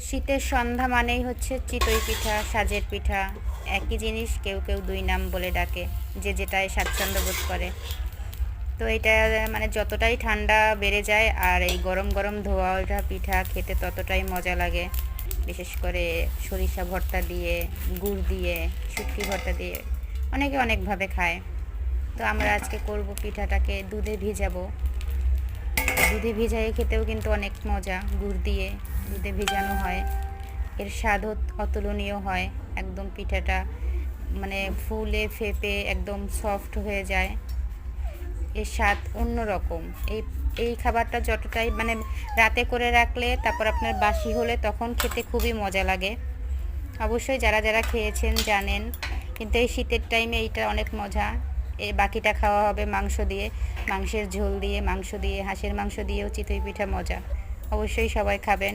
শীতের সন্ধ্যা মানেই হচ্ছে চিতই পিঠা, সাজের পিঠা। একই জিনিস, কেউ কেউ দুই নাম বলে ডাকে, যে যেটায় স্বাচ্ছন্দ্য বোধ করে। তো এটা মানে যতটাই ঠান্ডা বেড়ে যায় আর এই গরম গরম ধোয়া ওঠা পিঠা খেতে ততটাই মজা লাগে। বিশেষ করে সরিষা ভর্তা দিয়ে, গুড় দিয়ে, শুটকি ভর্তা দিয়ে অনেকে অনেকভাবে খায়। তো আমরা আজকে করব পিঠাটাকে দুধে ভিজাবো। দুধে ভিজাইয়ে খেতেও কিন্তু অনেক মজা, গুড় দিয়ে দুধে ভিজানো হয়। এর স্বাদও অতুলনীয় হয়। একদম পিঠাটা মানে ফুলে ফেপে একদম সফট হয়ে যায়। এর স্বাদ অন্যরকম। এই এই খাবারটা যতটাই মানে রাতে করে রাখলে তারপর আপনার বাসি হলে তখন খেতে খুবই মজা লাগে। অবশ্যই যারা যারা খেয়েছেন জানেন, কিন্তু এই শীতের টাইমে এইটা অনেক মজা। এই বাকিটা খাওয়া হবে মাংস দিয়ে, মাংসের ঝোল দিয়ে, মাংস দিয়ে, হাঁসের মাংস দিয়েও চিতই পিঠা মজা। অবশ্যই সবাই খাবেন।